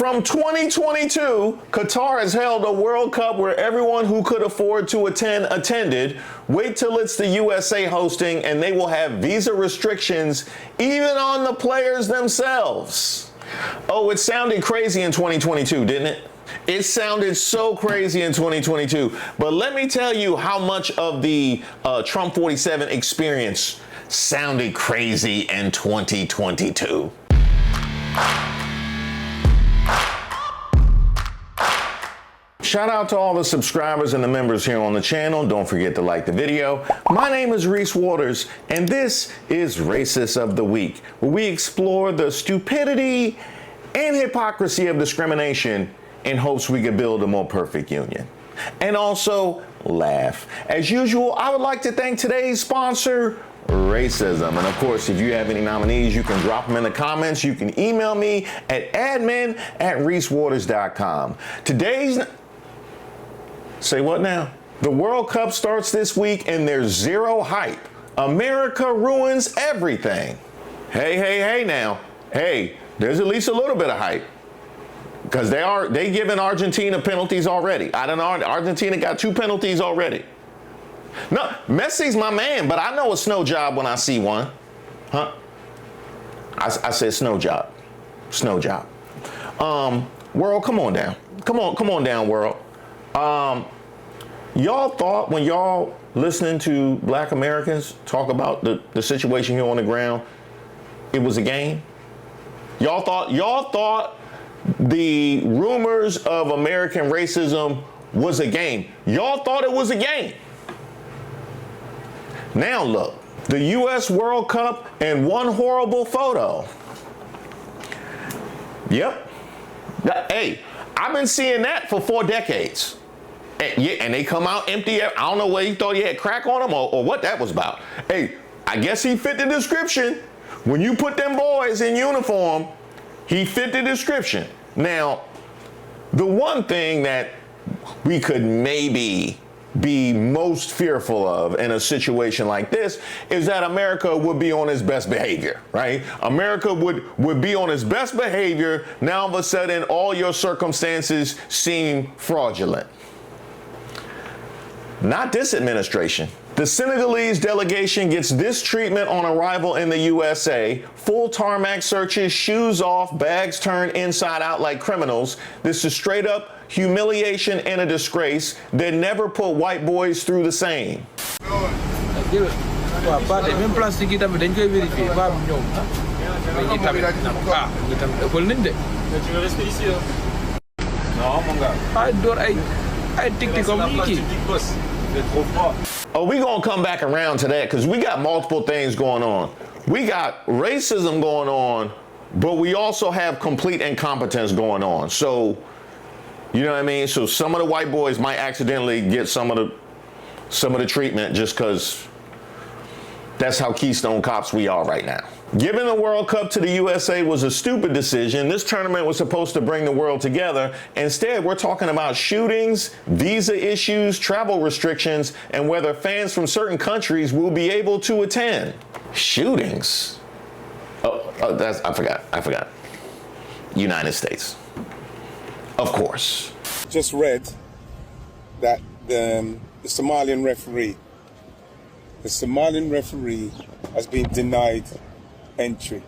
From 2022, Qatar has held a World Cup where everyone who could afford to attend attended. Wait till it's the USA hosting and they will have visa restrictions even on the players themselves. Oh, it sounded crazy in 2022, didn't it? It sounded so crazy in 2022. But let me tell you how much of the Trump 47 experience sounded crazy in 2022. Shout out to all the subscribers and the members here on the channel. Don't forget to like the video. My name is Reese Waters, and this is Racist of the Week, where we explore the stupidity and hypocrisy of discrimination in hopes we can build a more perfect union. And also laugh. As usual, I would like to thank today's sponsor, racism. And of course, if you have any nominees, you can drop them in the comments. You can email me at admin@reesewaters.com. Today's... Say what now? The World Cup starts this week and there's zero hype. America ruins everything. Hey now. Hey, there's at least a little bit of hype. Because they giving Argentina penalties already. Argentina got 2 penalties already. No, Messi's my man, but I know a snow job when I see one. Huh? I said snow job. Snow job. World, come on down. Come on down, world. Y'all thought when y'all listening to Black Americans talk about the situation here on the ground, it was a game? Y'all thought the rumors of American racism was a game. Y'all thought it was a game. Now look, the U.S. World Cup and one horrible photo. Yep. Hey, I've been seeing that for 4 decades. And they come out empty. I don't know whether he thought he had crack on him or what that was about. Hey, I guess he fit the description. When you put them boys in uniform, he fit the description. Now, the one thing that we could maybe be most fearful of in a situation like this is that America would be on its best behavior, right? America would be on its best behavior. Now, all of a sudden, all your circumstances seem fraudulent. Not this administration. The Senegalese delegation gets this treatment on arrival in the USA. Full tarmac searches, shoes off, bags turned inside out like criminals. This is straight up humiliation and a disgrace. They never put white boys through the same. Oh, we gonna come back around to that because we got multiple things going on. We got racism going on, but we also have complete incompetence going on. So, you know what I mean? So some of the white boys might accidentally get some of the treatment just because that's how Keystone Cops we are right now. Giving the World Cup to the USA was a stupid decision. This tournament was supposed to bring the world together. Instead, we're talking about shootings, visa issues, travel restrictions, and whether fans from certain countries will be able to attend. Shootings? I forgot. United States. Of course. Just read that the Somalian referee has been denied entry.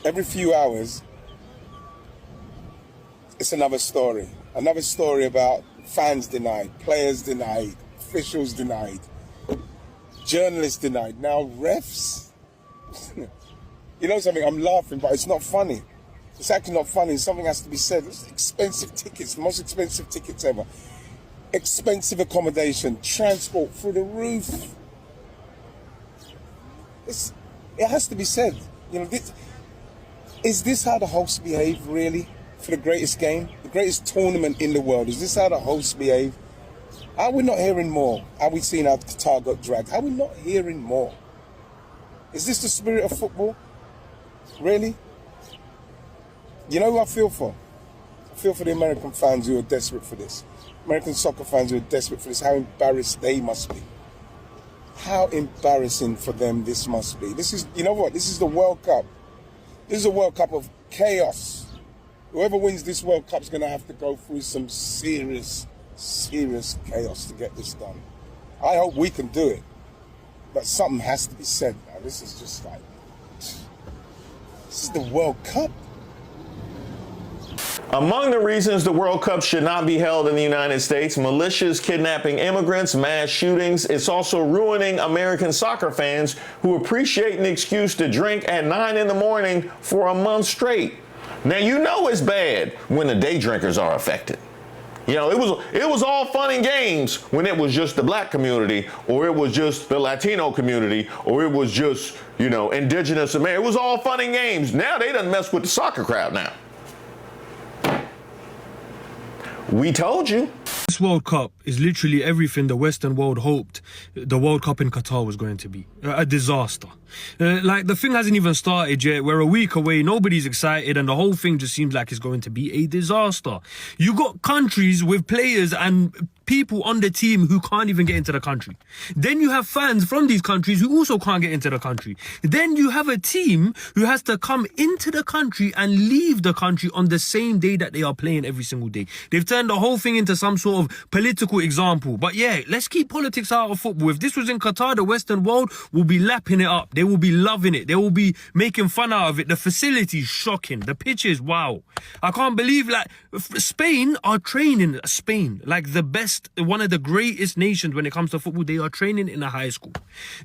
Every few hours, it's another story. Another story about fans denied, players denied, officials denied, journalists denied. Now refs, you know something, I'm laughing, but it's not funny. It's actually not funny. Something has to be said. It's expensive tickets, most expensive tickets ever. Expensive accommodation, transport through the roof. It has to be said. You know, is this how the hosts behave, really, for the greatest game, the greatest tournament in the world? Is this how the hosts behave? Are we not hearing more? Are we seeing how Qatar got dragged? Are we not hearing more? Is this the spirit of football? Really? You know who I feel for? I feel for the American fans who are desperate for this. American soccer fans who are desperate for this. How embarrassed they must be. How embarrassing for them this must be. This is, you know what? This is the World Cup. This is a World Cup of chaos. Whoever wins this World Cup's going to have to go through some serious chaos to get this done. I hope we can do it, but something has to be said now. This is just like, this is the World Cup. Among the reasons the World Cup should not be held in the United States, militias kidnapping immigrants, mass shootings. It's also ruining American soccer fans who appreciate an excuse to drink at 9 in the morning for a month straight. Now, you know it's bad when the day drinkers are affected. You know, it was all fun and games when it was just the black community, or it was just the Latino community, or it was just, you know, indigenous America. It was all fun and games. Now they done mess with the soccer crowd now. We told you. This World Cup is literally everything the Western world hoped the World Cup in Qatar was going to be. A disaster. Like, the thing hasn't even started yet. We're a week away. Nobody's excited. And the whole thing just seems like it's going to be a disaster. You got countries with players and people on the team who can't even get into the country. Then you have fans from these countries who also can't get into the country. Then you have a team who has to come into the country and leave the country on the same day that they are playing every single day. They've turned the whole thing into some sort of political example. But yeah, let's keep politics out of football. If this was in Qatar, the Western world will be lapping it up. They will be loving it. They will be making fun out of it. The facility's shocking. The pitches, wow. I can't believe, like, Spain are training, like the best, one of the greatest nations when it comes to football. They are training in a high school.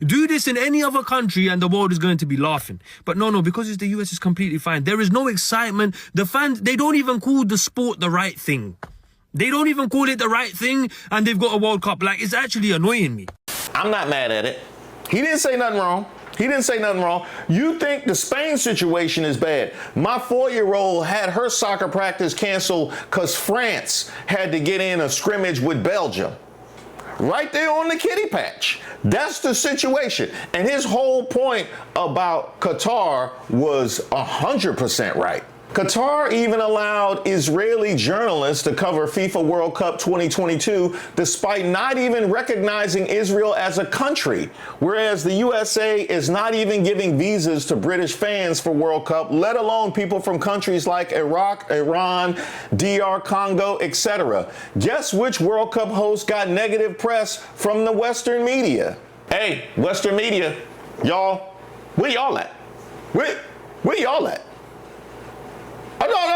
Do this in any other country and the world is going to be laughing. But no, because it's the US, it's completely fine. There is no excitement. The fans, they don't even call the sport the right thing. They don't even call it the right thing, and they've got a World Cup. Like, it's actually annoying me. I'm not mad at it. He didn't say nothing wrong. You think the Spain situation is bad. My 4-year-old had her soccer practice canceled because France had to get in a scrimmage with Belgium. Right there on the kiddie patch. That's the situation. And his whole point about Qatar was 100% right. Qatar even allowed Israeli journalists to cover FIFA World Cup 2022 despite not even recognizing Israel as a country, whereas the USA is not even giving visas to British fans for World Cup, let alone people from countries like Iraq, Iran, DR Congo, etc. Guess which World Cup host got negative press from the Western media? Hey, Western media, y'all, where y'all at? Where y'all at?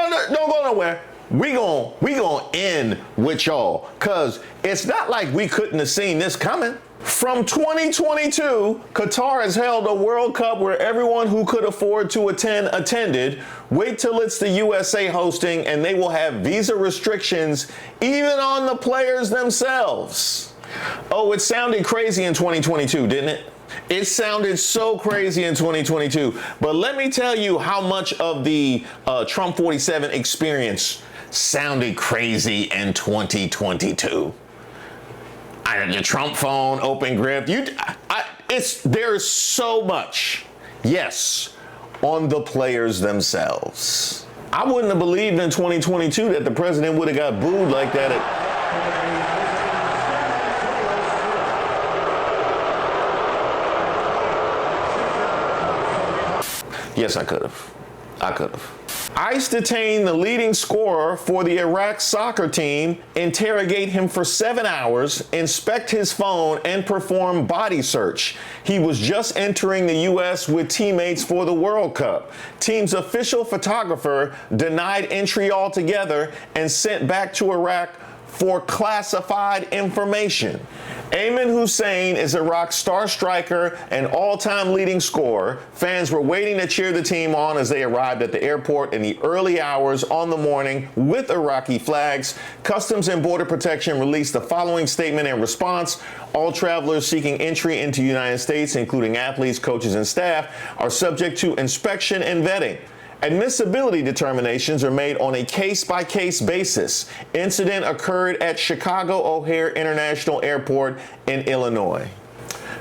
No, don't go nowhere. We gon' end with y'all, cause it's not like we couldn't have seen this coming. From 2022, Qatar has held a World Cup where everyone who could afford to attend attended. Wait till it's the USA hosting and they will have visa restrictions even on the players themselves. Oh, it sounded crazy in 2022, didn't it? It sounded so crazy in 2022, but let me tell you how much of the Trump 47 experience sounded crazy in 2022. The Trump phone, open grip, there's so much, yes, on the players themselves. I wouldn't have believed in 2022 that the president would have got booed like that Yes, I could have. ICE detained the leading scorer for the Iraq soccer team, interrogate him for 7 hours, inspect his phone, and perform body search. He was just entering the U.S. with teammates for the World Cup. Team's official photographer denied entry altogether and sent back to Iraq for classified information. Ayman Hussein is Iraq's star striker and all-time leading scorer. Fans were waiting to cheer the team on as they arrived at the airport in the early hours on the morning with Iraqi flags. Customs and Border Protection released the following statement in response. All travelers seeking entry into the United States, including athletes, coaches, and staff, are subject to inspection and vetting. Admissibility determinations are made on a case-by-case basis. Incident occurred at Chicago O'Hare International Airport in Illinois.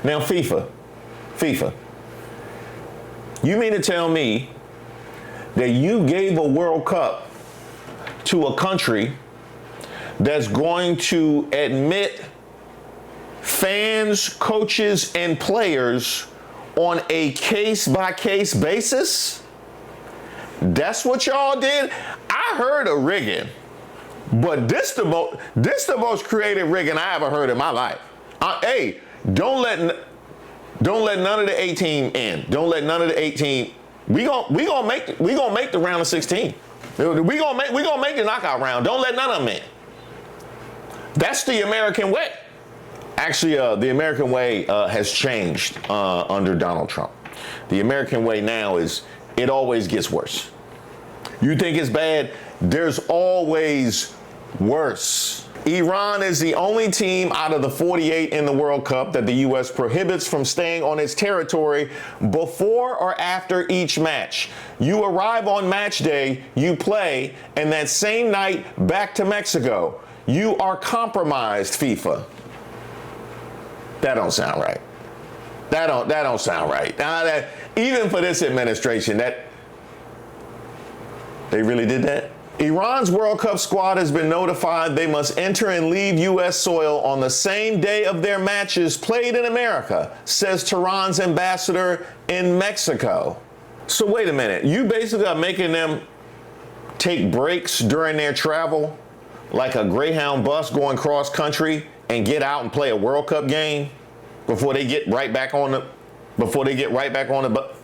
Now, FIFA, you mean to tell me that you gave a World Cup to a country that's going to admit fans, coaches, and players on a case-by-case basis? That's what y'all did? I heard of rigging, but this the most creative rigging I ever heard in my life. Hey, don't let none of the 18 in. Don't let none of the 18. We gonna make the round of 16. We gonna make the knockout round. Don't let none of them in. That's the American way. Actually, the American way has changed under Donald Trump. The American way now is it always gets worse. You think it's bad? There's always worse. Iran is the only team out of the 48 in the World Cup that the U.S. prohibits from staying on its territory before or after each match. You arrive on match day, you play, and that same night back to Mexico. You are compromised, FIFA. That don't sound right. That don't sound right. Even for this administration, they really did that? Iran's World Cup squad has been notified they must enter and leave U.S. soil on the same day of their matches played in America, says Tehran's ambassador in Mexico. So wait a minute, you basically are making them take breaks during their travel, like a Greyhound bus going cross country, and get out and play a World Cup game before they get right back on the bus.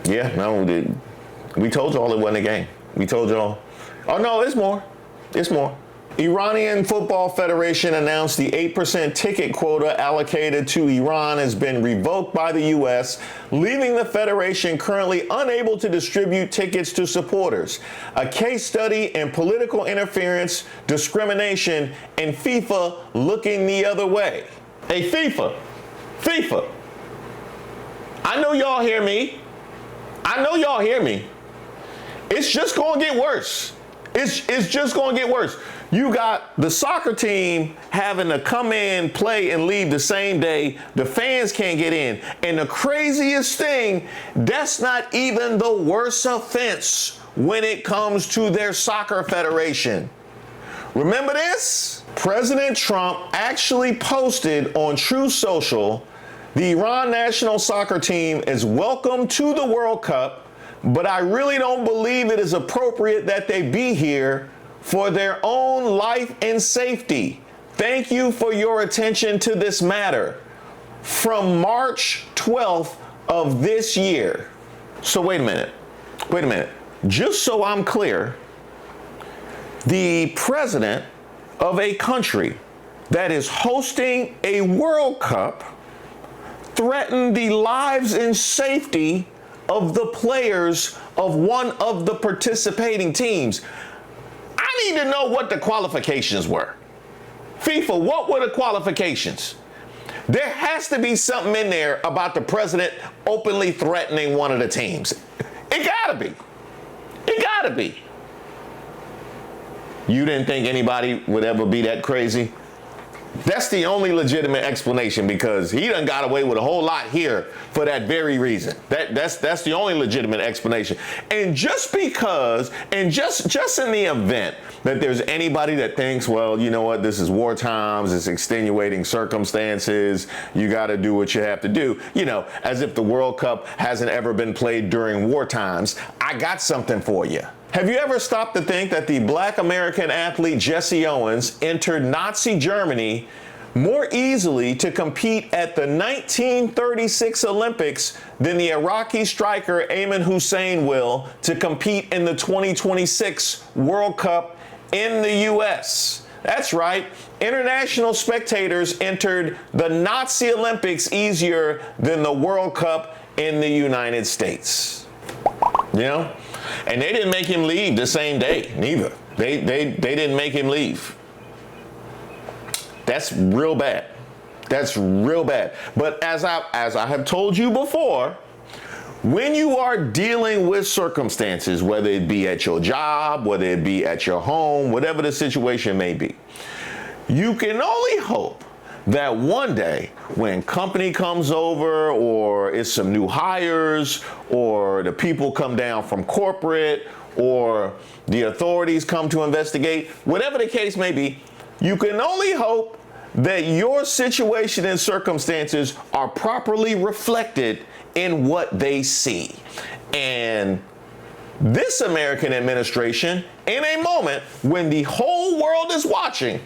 Yeah, no, we told y'all it wasn't a game. We told y'all. Oh no, it's more. It's more. Iranian Football Federation announced the 8% ticket quota allocated to Iran has been revoked by the U.S., leaving the federation currently unable to distribute tickets to supporters. A case study in political interference, discrimination, and FIFA looking the other way. Hey, FIFA. I know y'all hear me. It's just gonna get worse. It's just gonna get worse. You got the soccer team having to come in, play, and leave the same day. The fans can't get in. And the craziest thing, that's not even the worst offense when it comes to their soccer federation. Remember this? President Trump actually posted on True Social, the Iran national soccer team is welcome to the World Cup, but I really don't believe it is appropriate that they be here for their own life and safety. Thank you for your attention to this matter. From March 12th of this year. So wait a minute. Just so I'm clear, the president of a country that is hosting a World Cup threatened the lives and safety of the players of one of the participating teams. I need to know what the qualifications were. FIFA, what were the qualifications? There has to be something in there about the president openly threatening one of the teams. It gotta be. You didn't think anybody would ever be that crazy? That's the only legitimate explanation, because he done got away with a whole lot here for that very reason. That's the only legitimate explanation. And just because, and just in the event that there's anybody that thinks, well, you know what, this is war times, it's extenuating circumstances, you got to do what you have to do, you know, as if the World Cup hasn't ever been played during war times, I got something for you. Have you ever stopped to think that the Black American athlete Jesse Owens entered Nazi Germany more easily to compete at the 1936 Olympics than the Iraqi striker Ayman Hussein will to compete in the 2026 World Cup in the U.S.? That's right. International spectators entered the Nazi Olympics easier than the World Cup in the United States. You know? And they didn't make him leave the same day, neither. They didn't make him leave. That's real bad. But as I have told you before, when you are dealing with circumstances, whether it be at your job, whether it be at your home, whatever the situation may be, you can only hope that one day when company comes over, or it's some new hires, or the people come down from corporate, or the authorities come to investigate, whatever the case may be, you can only hope that your situation and circumstances are properly reflected in what they see. And this American administration, in a moment when the whole world is watching,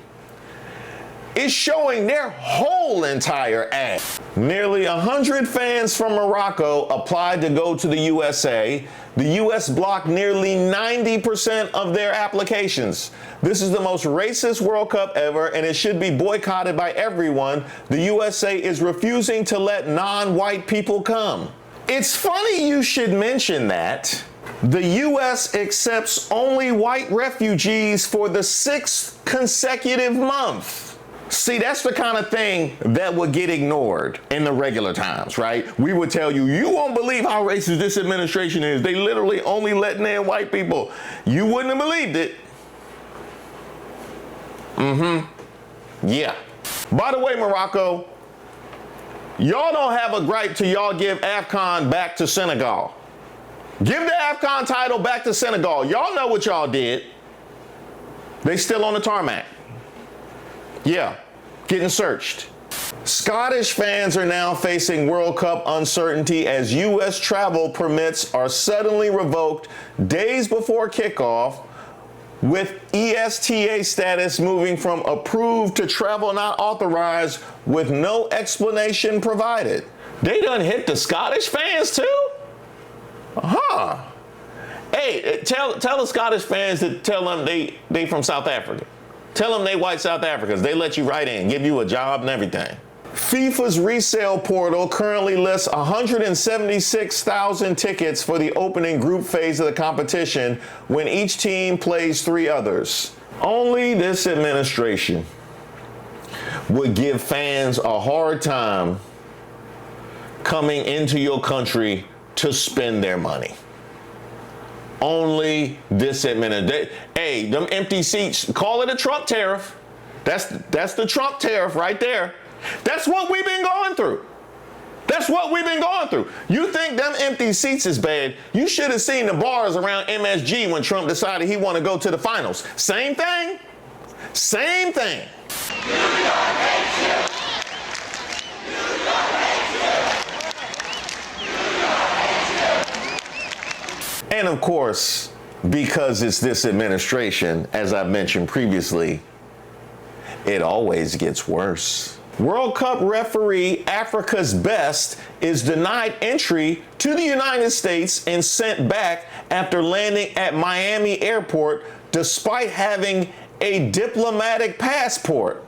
is showing their whole entire ass. Nearly 100 fans from Morocco applied to go to the USA. The US blocked nearly 90% of their applications. This is the most racist World Cup ever, and it should be boycotted by everyone. The USA is refusing to let non-white people come. It's funny you should mention that. The US accepts only white refugees for the 6th consecutive month. See, that's the kind of thing that would get ignored in the regular times, right? We would tell you, you won't believe how racist this administration is. They literally only letting in white people. You wouldn't have believed it. Yeah. By the way, Morocco, y'all don't have a gripe till y'all give AFCON back to Senegal. Give the AFCON title back to Senegal. Y'all know what y'all did. They still on the tarmac. Yeah, getting searched. Scottish fans are now facing World Cup uncertainty as U.S. travel permits are suddenly revoked days before kickoff, with ESTA status moving from approved to travel not authorized with no explanation provided. They done hit the Scottish fans too? Huh. Hey, tell the Scottish fans to tell them they from South Africa. Tell them they white South Africans. They let you right in, give you a job and everything. FIFA's resale portal currently lists 176,000 tickets for the opening group phase of the competition when each team plays 3 others. Only this administration would give fans a hard time coming into your country to spend their money. Only this administration. Hey, them empty seats, call it a Trump tariff. That's the Trump tariff right there. That's what we've been going through. That's what we've been going through. You think them empty seats is bad? You should have seen the bars around MSG when Trump decided he want to go to the finals. Same thing. Same thing. And of course, because it's this administration, as I've mentioned previously, it always gets worse. World Cup referee Africa's Best is denied entry to the United States and sent back after landing at Miami Airport despite having a diplomatic passport.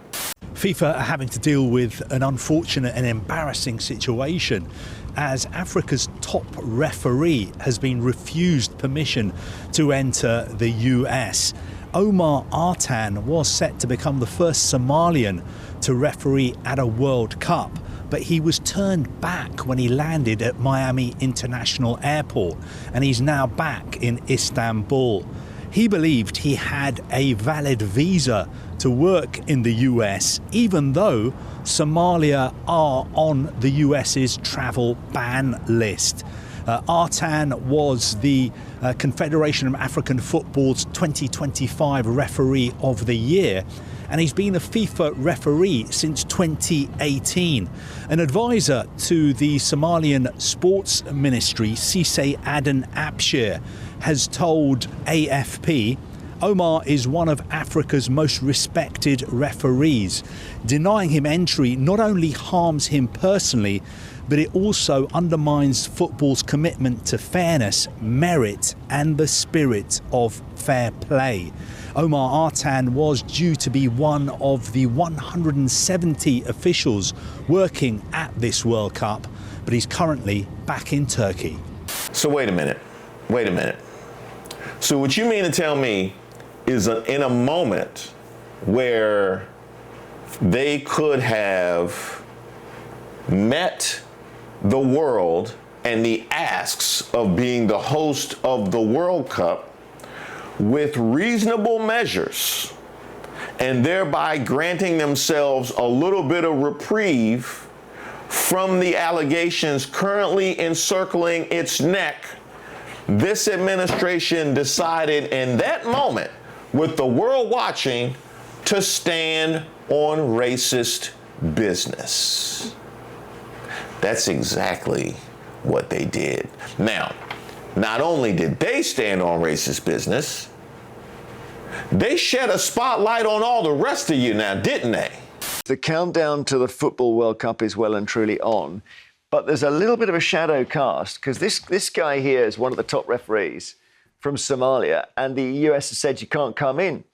FIFA are having to deal with an unfortunate and embarrassing situation as Africa's top referee has been refused permission to enter the US. Omar Artan was set to become the first Somalian to referee at a World Cup, but he was turned back when he landed at Miami International Airport, and he's now back in Istanbul. He believed he had a valid visa to work in the US, even though Somalia are on the US's travel ban list. Artan was the Confederation of African Football's 2025 Referee of the Year, and he's been a FIFA referee since 2018. An advisor to the Somalian Sports Ministry, Sise Adan Abshir, has told AFP, Omar is one of Africa's most respected referees. Denying him entry not only harms him personally, but it also undermines football's commitment to fairness, merit, and the spirit of fair play. Omar Artan was due to be one of the 170 officials working at this World Cup, but he's currently back in Turkey. So wait a minute. So what you mean to tell me is in a moment where they could have met the world and the asks of being the host of the World Cup with reasonable measures and thereby granting themselves a little bit of reprieve from the allegations currently encircling its neck, this administration decided in that moment, with the world watching, to stand on racist business. That's exactly what they did. Now, not only did they stand on racist business, they shed a spotlight on all the rest of you now, didn't they? The countdown to the Football World Cup is well and truly on, but there's a little bit of a shadow cast because this guy here is one of the top referees from Somalia, and the US has said you can't come in.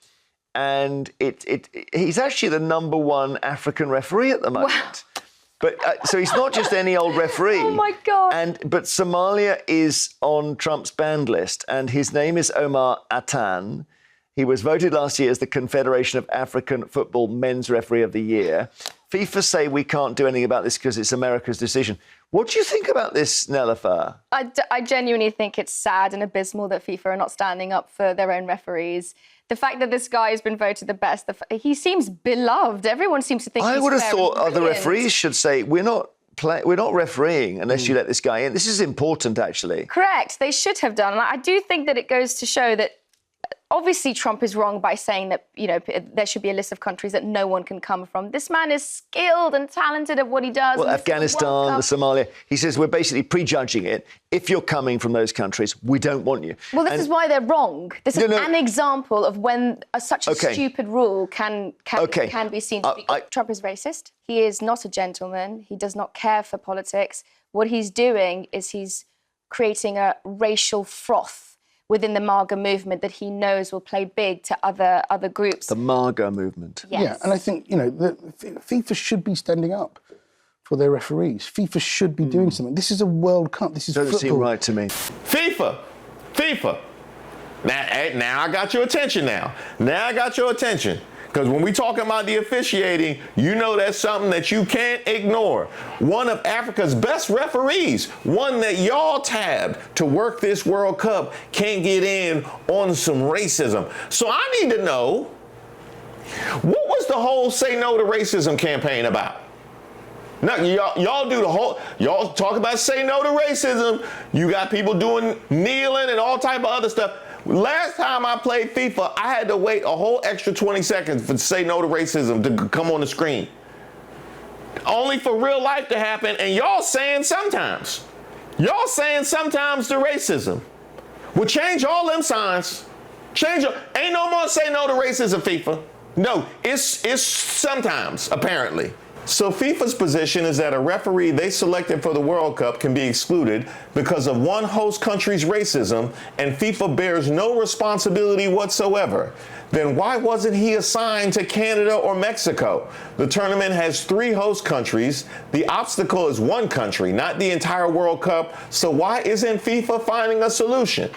And he's actually the #1 African referee at the moment. Wow. But so he's not just any old referee. Oh my God! But Somalia is on Trump's banned list, and his name is Omar Artan. He was voted last year as the Confederation of African Football Men's Referee of the Year. FIFA say we can't do anything about this because it's America's decision. What do you think about this, Nelafar? I genuinely think it's sad and abysmal that FIFA are not standing up for their own referees. The fact that this guy has been voted the best, he seems beloved. Everyone seems to think he's I would have fair thought and other brilliant. referees should say, we're not refereeing unless you let this guy in. This is important, actually. Correct. They should have done. And I do think that it goes to show that obviously Trump is wrong by saying that, you know, there should be a list of countries that no one can come from. This man is skilled and talented at what he does. Well, Afghanistan, the Somalia. He says we're basically prejudging it. If you're coming from those countries, we don't want you. Well, this is why they're wrong. This is an example of when such a stupid rule can be seen to be. Trump is racist. He is not a gentleman. He does not care for politics. What he's doing is he's creating a racial froth within the MAGA movement that he knows will play big to other groups. The MAGA movement. Yes. Yeah, and I think, you know, FIFA should be standing up for their referees. FIFA should be doing something. This is a World Cup. This is Doesn't football. seem right to me. FIFA. Now I got your attention now. Now I got your attention. Because when we talking about the officiating, you know that's something that you can't ignore. One of Africa's best referees, one that y'all tabbed to work this World Cup, can't get in on some racism. So I need to know, what was the whole Say No to Racism campaign about? Now, y'all do the whole, y'all talk about Say No to Racism. You got people doing kneeling and all type of other stuff. Last time I played FIFA, I had to wait a whole extra 20 seconds for Say No to Racism to come on the screen. Only for real life to happen, and y'all saying sometimes. Y'all saying sometimes to racism. Well, change all them signs. Ain't no more Say No to Racism, FIFA. No, it's sometimes, apparently. So FIFA's position is that a referee they selected for the World Cup can be excluded because of one host country's racism, and FIFA bears no responsibility whatsoever. Then why wasn't he assigned to Canada or Mexico? The tournament has 3 host countries. The obstacle is one country, not the entire World Cup. So why isn't FIFA finding a solution?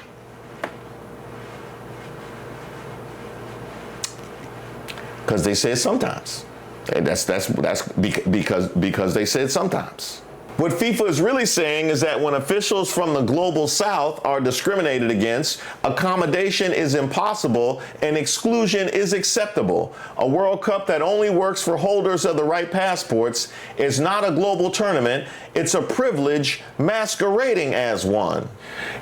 Because they said sometimes. And that's because they said sometimes. What FIFA is really saying is that when officials from the global south are discriminated against, accommodation is impossible and exclusion is acceptable. A World Cup that only works for holders of the right passports is not a global tournament. It's a privilege masquerading as one.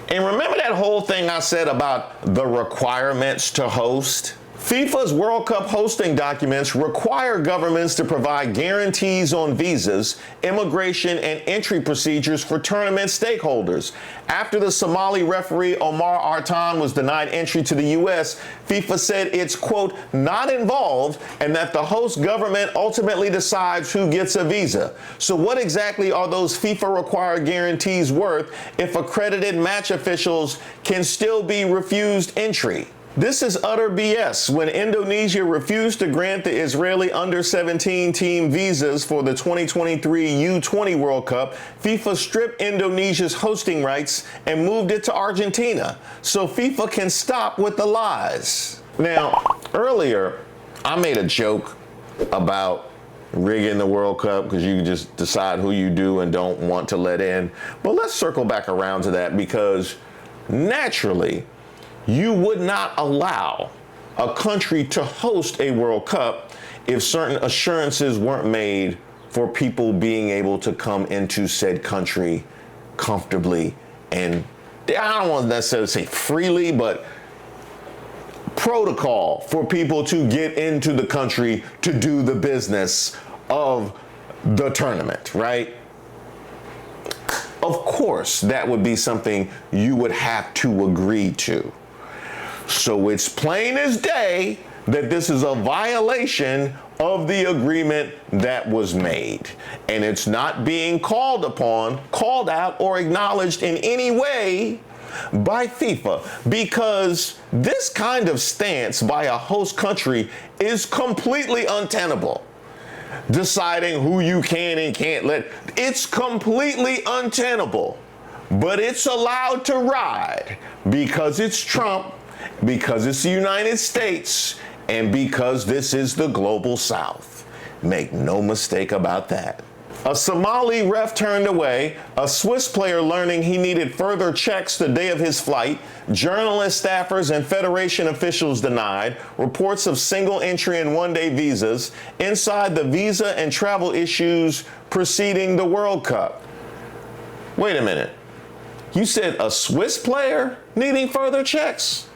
And remember that whole thing I said about the requirements to host? FIFA's World Cup hosting documents require governments to provide guarantees on visas, immigration, and entry procedures for tournament stakeholders. After the Somali referee Omar Artan was denied entry to the U.S., FIFA said it's, quote, not involved, and that the host government ultimately decides who gets a visa. So what exactly are those FIFA-required guarantees worth if accredited match officials can still be refused entry? This is utter BS. When Indonesia refused to grant the Israeli under-17 team visas for the 2023 U20 World Cup, FIFA stripped Indonesia's hosting rights and moved it to Argentina, so FIFA can stop with the lies. Now, earlier, I made a joke about rigging the World Cup because you can just decide who you do and don't want to let in. But let's circle back around to that, because naturally, you would not allow a country to host a World Cup if certain assurances weren't made for people being able to come into said country comfortably and, I don't want to necessarily say freely, but protocol for people to get into the country to do the business of the tournament, right? Of course, that would be something you would have to agree to. So it's plain as day that this is a violation of the agreement that was made. And it's not being called out, or acknowledged in any way by FIFA, because this kind of stance by a host country is completely untenable. Deciding who you can and can't let, it's completely untenable. But it's allowed to ride because it's Trump, because it's the United States, and because this is the global South. Make no mistake about that. A Somali ref turned away, a Swiss player learning he needed further checks the day of his flight, journalist staffers and federation officials denied, reports of single entry and one-day visas, inside the visa and travel issues preceding the World Cup. Wait a minute. You said a Swiss player needing further checks?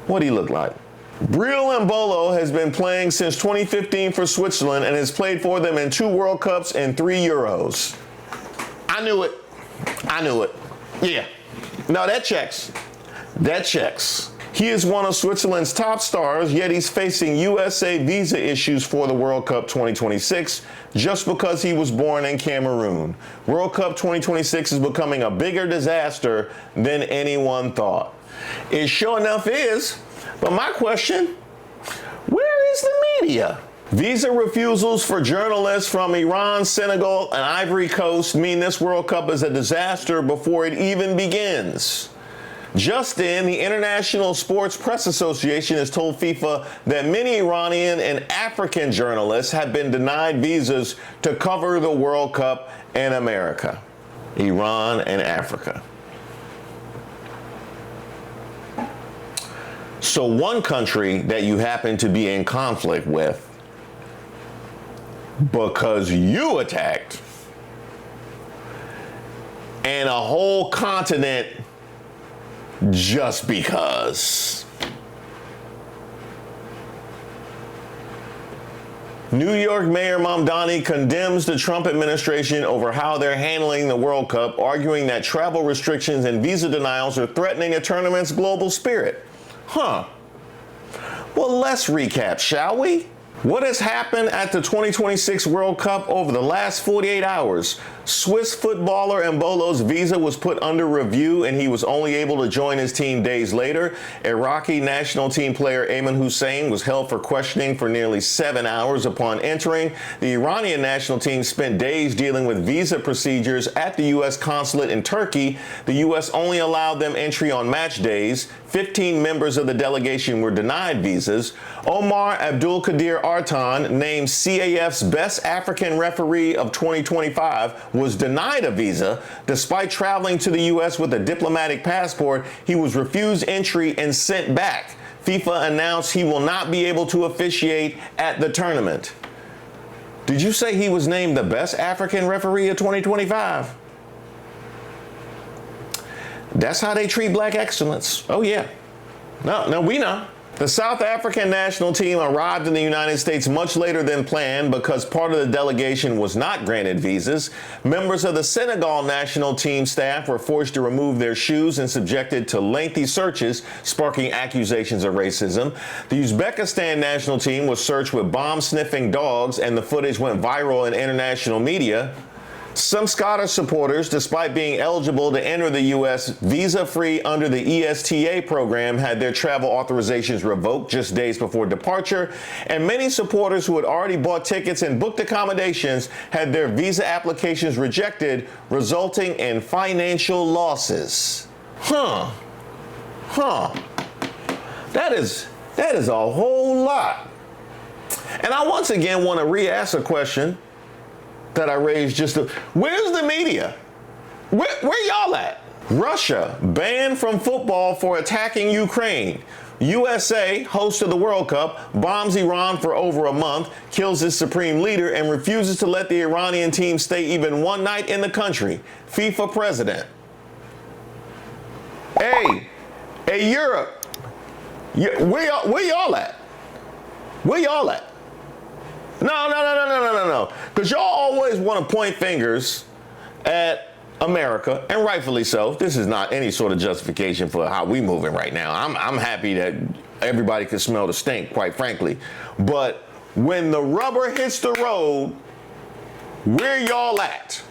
What do he look like? Breel Embolo has been playing since 2015 for Switzerland and has played for them in 2 World Cups and 3 Euros. I knew it. Yeah. No, that checks. He is one of Switzerland's top stars, yet he's facing USA visa issues for the World Cup 2026 just because he was born in Cameroon. World Cup 2026 is becoming a bigger disaster than anyone thought. It sure enough is. But my question, where is the media? Visa refusals for journalists from Iran, Senegal, and Ivory Coast mean this World Cup is a disaster before it even begins. Just in, the International Sports Press Association has told FIFA that many Iranian and African journalists have been denied visas to cover the World Cup in America. Iran and Africa. So one country that you happen to be in conflict with because you attacked, and a whole continent just because. New York Mayor Mamdani condemns the Trump administration over how they're handling the World Cup, arguing that travel restrictions and visa denials are threatening the tournament's global spirit. Well, let's recap, shall we? What has happened at the 2026 World Cup over the last 48 hours? Swiss footballer Embolo's visa was put under review and he was only able to join his team days later. Iraqi national team player Ayman Hussein was held for questioning for nearly 7 hours upon entering. The Iranian national team spent days dealing with visa procedures at the U.S. consulate in Turkey. The U.S. only allowed them entry on match days. 15 members of the delegation were denied visas. Omar Abdul Qadir Artan, named CAF's best African referee of 2025, was denied a visa. Despite traveling to the U.S. with a diplomatic passport, he was refused entry and sent back. FIFA announced he will not be able to officiate at the tournament. Did you say he was named the best African referee of 2025? That's how they treat black excellence. Oh, yeah. No, we know. The South African national team arrived in the United States much later than planned because part of the delegation was not granted visas. Members of the Senegal national team staff were forced to remove their shoes and subjected to lengthy searches, sparking accusations of racism. The Uzbekistan national team was searched with bomb-sniffing dogs, and the footage went viral in international media. Some Scottish supporters, despite being eligible to enter the U.S. visa-free under the ESTA program, had their travel authorizations revoked just days before departure, and many supporters who had already bought tickets and booked accommodations had their visa applications rejected, resulting in financial losses. That is a whole lot. And I once again want to re-ask a question that I raised where's the media? Where y'all at? Russia banned from football for attacking Ukraine. USA, host of the World Cup, bombs Iran for over a month, kills its supreme leader, and refuses to let the Iranian team stay even one night in the country. FIFA president. Hey, Europe, Yeah, where y'all at? Where y'all at? No. Because y'all always want to point fingers at America, and rightfully so. This is not any sort of justification for how we moving right now. I'm happy that everybody can smell the stink, quite frankly. But when the rubber hits the road, where y'all at?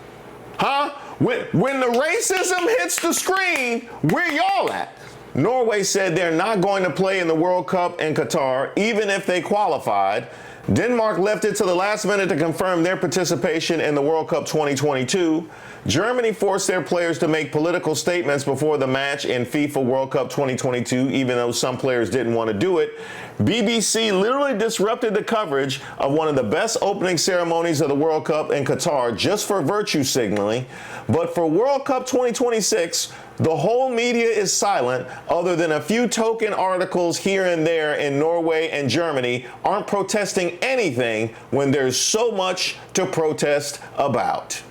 Huh? When the racism hits the screen, where y'all at? Norway said they're not going to play in the World Cup in Qatar, even if they qualified. Denmark left it to the last minute to confirm their participation in the World Cup 2022. Germany forced their players to make political statements before the match in FIFA World Cup 2022, even though some players didn't want to do it. BBC literally disrupted the coverage of one of the best opening ceremonies of the World Cup in Qatar just for virtue signaling. But for World Cup 2026, the whole media is silent, other than a few token articles here and there in Norway and Germany aren't protesting anything when there's so much to protest about.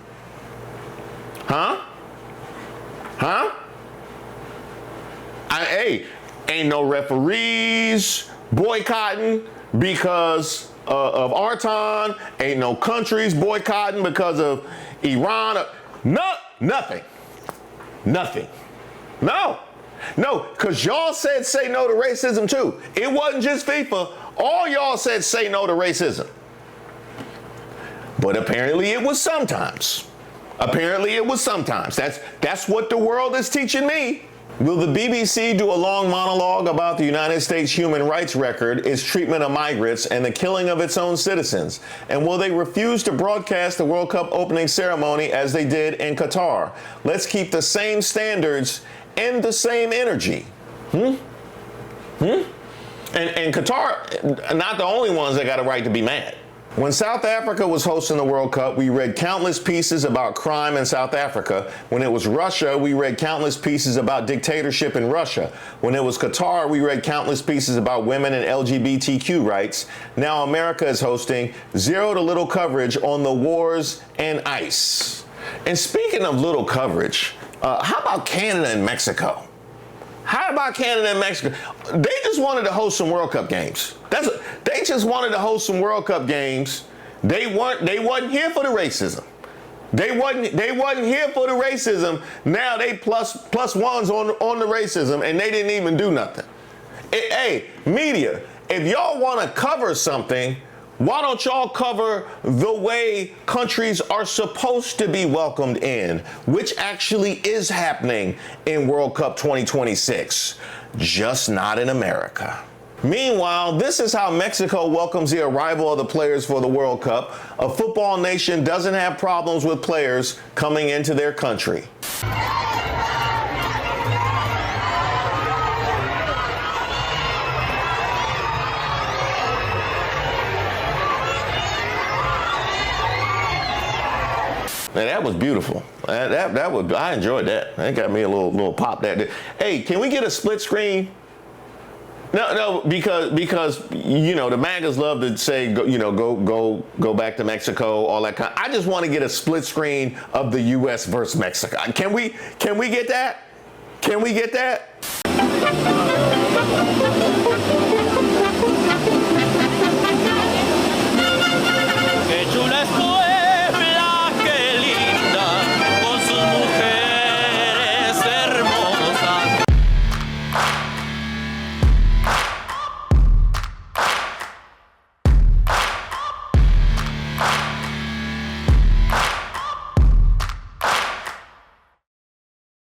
Huh? Hey, ain't no referees boycotting because of Artan. Ain't no countries boycotting because of Iran. Nothing. No, because y'all said say no to racism too. It wasn't just FIFA. All y'all said say no to racism. But apparently it was sometimes. That's what the world is teaching me. Will the BBC do a long monologue about the United States human rights record, its treatment of migrants, and the killing of its own citizens? And will they refuse to broadcast the World Cup opening ceremony as they did in Qatar? Let's keep the same standards and the same energy. And Qatar, not the only ones that got a right to be mad. When South Africa was hosting the World Cup, we read countless pieces about crime in South Africa. When it was Russia, we read countless pieces about dictatorship in Russia. When it was Qatar, we read countless pieces about women and LGBTQ rights. Now America is hosting zero to little coverage on the wars and ICE. And speaking of little coverage, how about Canada and Mexico? They just wanted to host some World Cup games. They just wanted to host some World Cup games. They wasn't here for the racism. They wasn't here for the racism. Now they plus ones on the racism, and they didn't even do nothing. Hey, media, if y'all want to cover something, why don't y'all cover the way countries are supposed to be welcomed in, which actually is happening in World Cup 2026, just not in America. Meanwhile, this is how Mexico welcomes the arrival of the players for the World Cup. A football nation doesn't have problems with players coming into their country. Man, that was beautiful. I enjoyed that. That got me a little pop. That. Hey, can we get a split screen? No, because you know the MAGAs love to say go back to Mexico, all that kind. I just want to get a split screen of the U.S. versus Mexico. Can we get that? Can we get that?